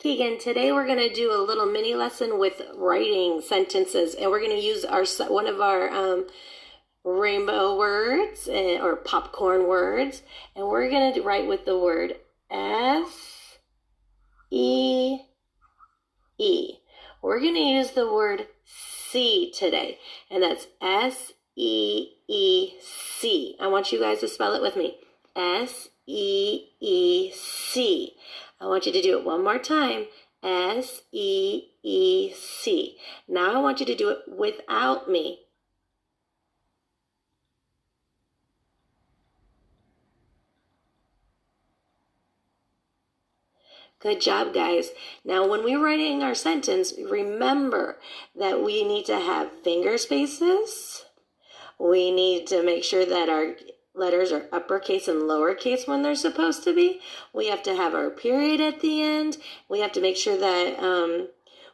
Okay, again, today we're going to do a little mini lesson with writing sentences, and we're going to use one of our rainbow words or popcorn words, and we're going to write with the word S-E-E. We're going to use the word see today, and that's S-E-E-C. I want you guys to spell it with me. S-E-E-C. I want you to do it one more time. S-E-E-C. Now I want you to do it without me. Good job, guys. Now, when we're writing our sentence, remember that we need to have finger spaces. We need to make sure that our letters are uppercase and lowercase when they're supposed to be. We have to have our period at the end. We have to make sure that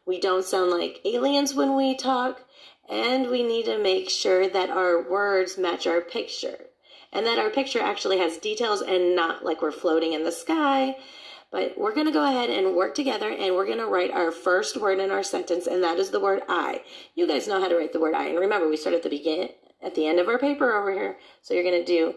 we don't sound like aliens when we talk. And we need to make sure that our words match our picture. And that our picture actually has details and not like we're floating in the sky. But we're going to go ahead and work together, and we're going to write our first word in our sentence, and that is the word I. You guys know how to write the word I. And remember, we start at the end of our paper over here. So you're going to do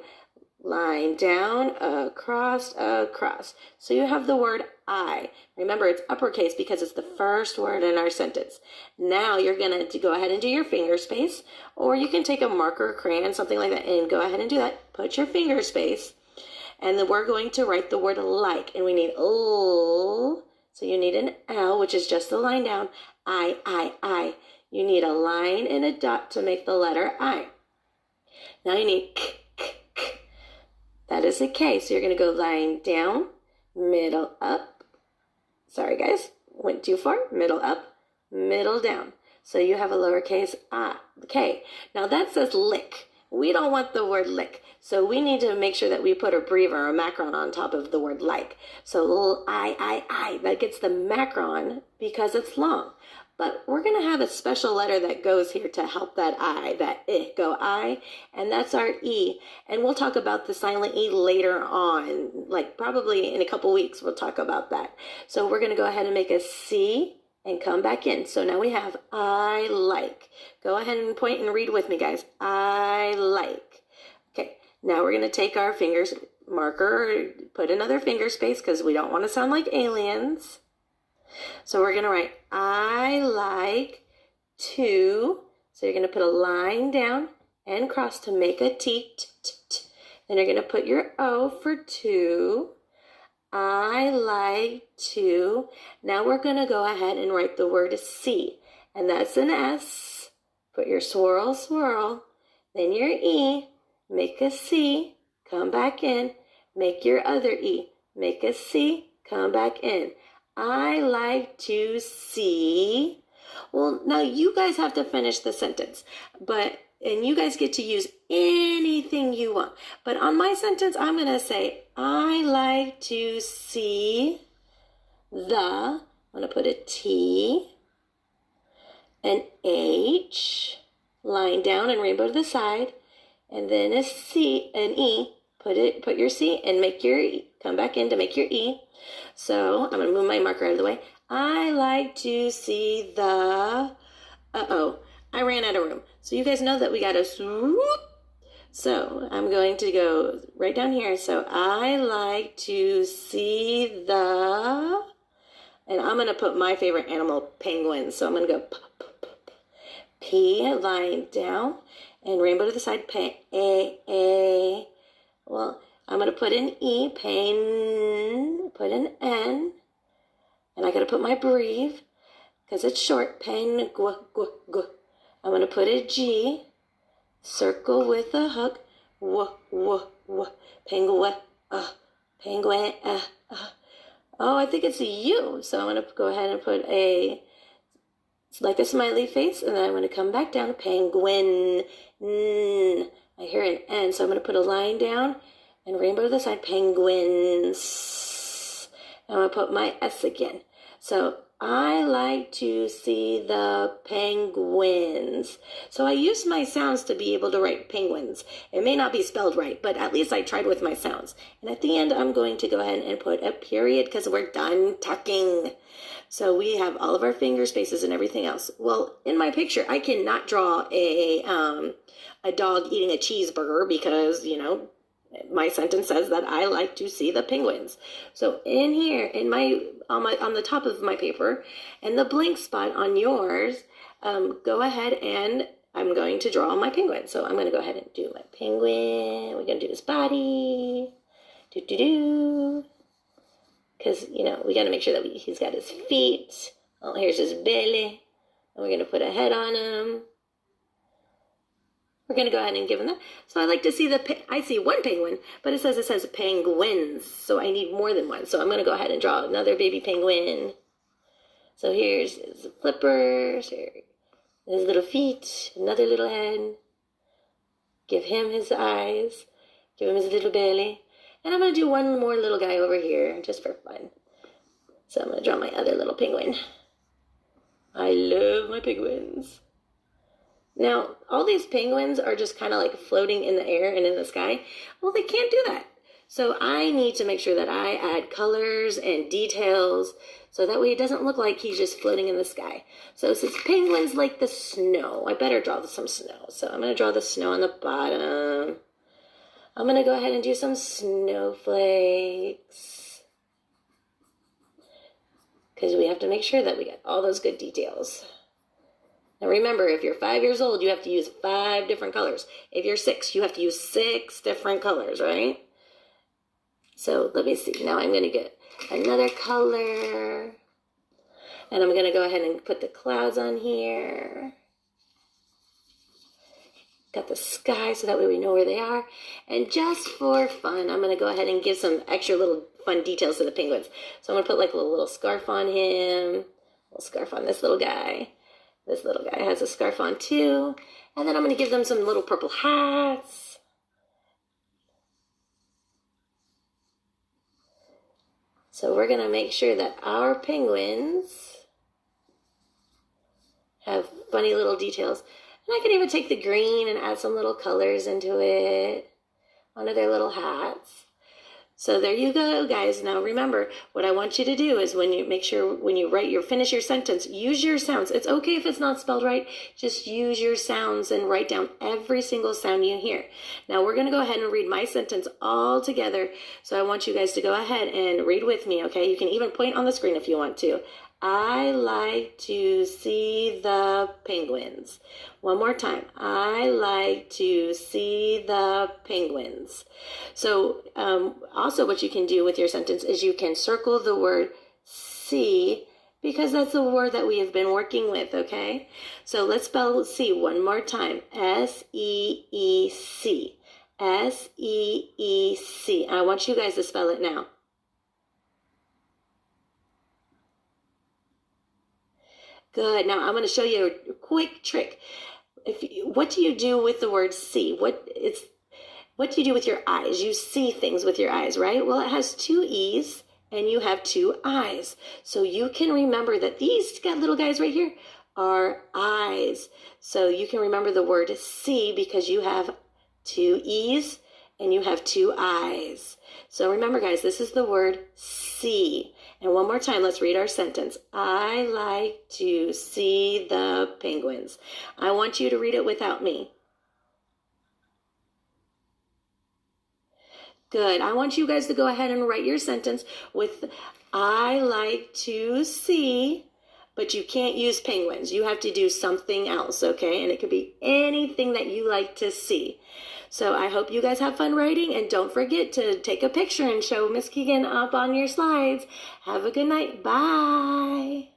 line down, across, across. So you have the word I. Remember, it's uppercase because it's the first word in our sentence. Now you're going to go ahead and do your finger space, or you can take a marker, crayon, something like that, and go ahead and do that. Put your finger space. And then we're going to write the word like, and we need L. So you need an L, which is just the line down. I. You need a line and a dot to make the letter I. Now you need K. That is a K. So you're going to go line down, middle up. Sorry, guys. Went too far. Middle up, middle down. So you have a lowercase K. Now that says lick. We don't want the word lick. So we need to make sure that we put a breve or a macron on top of the word like. So little I, that gets the macron because it's long. But we're going to have a special letter that goes here to help that I, that go I, and that's our E. And we'll talk about the silent E later on, like probably in a couple weeks we'll talk about that. So we're going to go ahead and make a C and come back in. So now we have I like. Go ahead and point and read with me, guys. I like. Okay. Now we're going to take our fingers marker, put another finger space because we don't want to sound like aliens. So we're going to write I like to. So you're going to put a line down and cross to make a T. Then you're going to put your O for two. I like to. Now we're going to go ahead and write the word C. And that's an S. Put your swirl. Then your E. Make a C, come back in, make your other E, make a C, come back in. I like to see. Well, now you guys have to finish the sentence, and you guys get to use anything you want. But on my sentence, I'm going to say, I like to see I'm going to put a T, an H, line down and rainbow to the side. And then a C, an E, put your C and make your E, come back in to make your E. So I'm going to move my marker out of the way. I like to see I ran out of room. So you guys know that we got a swoop. So I'm going to go right down here. So I like to see and I'm going to put my favorite animal, penguin. So I'm going to go P, line down. And rainbow to the side, A. Well, I'm going to put an E, pen, put an N. And I got to put my breve, because it's short, pen, gu. I'm going to put a G, circle with a hook, penguin, penguin, Oh, I think it's a U. So I'm going to go ahead and put like a smiley face, and then I'm going to come back down, penguin, I hear an N, so I'm going to put a line down, and rainbow to the side, penguins, I'm going to put my S again. So I like to see the penguins. So I use my sounds to be able to write penguins. It may not be spelled right, but at least I tried with my sounds. And at the end, I'm going to go ahead and put a period because we're done talking. So we have all of our finger spaces and everything else. Well, in my picture, I cannot draw a dog eating a cheeseburger because, you know, my sentence says that I like to see the penguins. So in here, in on the top of my paper, and the blank spot on yours, go ahead and I'm going to draw my penguin. So I'm going to go ahead and do my penguin. We're going to do his body. Because, you know, we got to make sure that he's got his feet. Oh, here's his belly. And we're going to put a head on him. We're going to go ahead and give him that. So I like to see I see one penguin, but it says penguins. So I need more than one. So I'm going to go ahead and draw another baby penguin. So here's his flippers, his little feet, another little head. Give him his eyes. Give him his little belly. And I'm going to do one more little guy over here just for fun. So I'm going to draw my other little penguin. I love my penguins. Now, all these penguins are just kind of like floating in the air and in the sky. Well, they can't do that. So I need to make sure that I add colors and details so that way it doesn't look like he's just floating in the sky. So since penguins like the snow, I better draw some snow. So I'm going to draw the snow on the bottom. I'm going to go ahead and do some snowflakes. Because we have to make sure that we get all those good details. Now remember, if you're 5 years old, you have to use 5 different colors. If you're 6, you have to use 6 different colors, right? So let me see. Now I'm going to get another color. And I'm going to go ahead and put the clouds on here. Got the sky so that way we know where they are. And just for fun, I'm going to go ahead and give some extra little fun details to the penguins. So I'm going to put like a little scarf on him. A little scarf on this little guy. This little guy has a scarf on too. And then I'm going to give them some little purple hats. So we're going to make sure that our penguins have funny little details. And I can even take the green and add some little colors into it, onto their little hats. So there you go, guys. Now remember, what I want you to do is when you finish your sentence, use your sounds. It's okay if it's not spelled right. Just use your sounds and write down every single sound you hear. Now we're going to go ahead and read my sentence all together. So I want you guys to go ahead and read with me, okay? You can even point on the screen if you want to. I like to see the penguins. One more time. I like to see the penguins. So also what you can do with your sentence is you can circle the word see because that's the word that we have been working with, okay? So let's spell see one more time. S-E-E-C. S-E-E-C. I want you guys to spell it now. Good. Now I'm going to show you a quick trick. What do you do with the word see? What do you do with your eyes? You see things with your eyes, right? Well, it has 2 E's and you have 2 eyes. So you can remember that these little guys right here are eyes. So you can remember the word see because you have 2 E's and you have 2 eyes. So remember, guys, this is the word see. And one more time, let's read our sentence. I like to see the penguins. I want you to read it without me. Good. I want you guys to go ahead and write your sentence with I like to see, but you can't use penguins. You have to do something else, okay? And it could be anything that you like to see. So I hope you guys have fun writing, and don't forget to take a picture and show Miss Keegan up on your slides. Have a good night. Bye.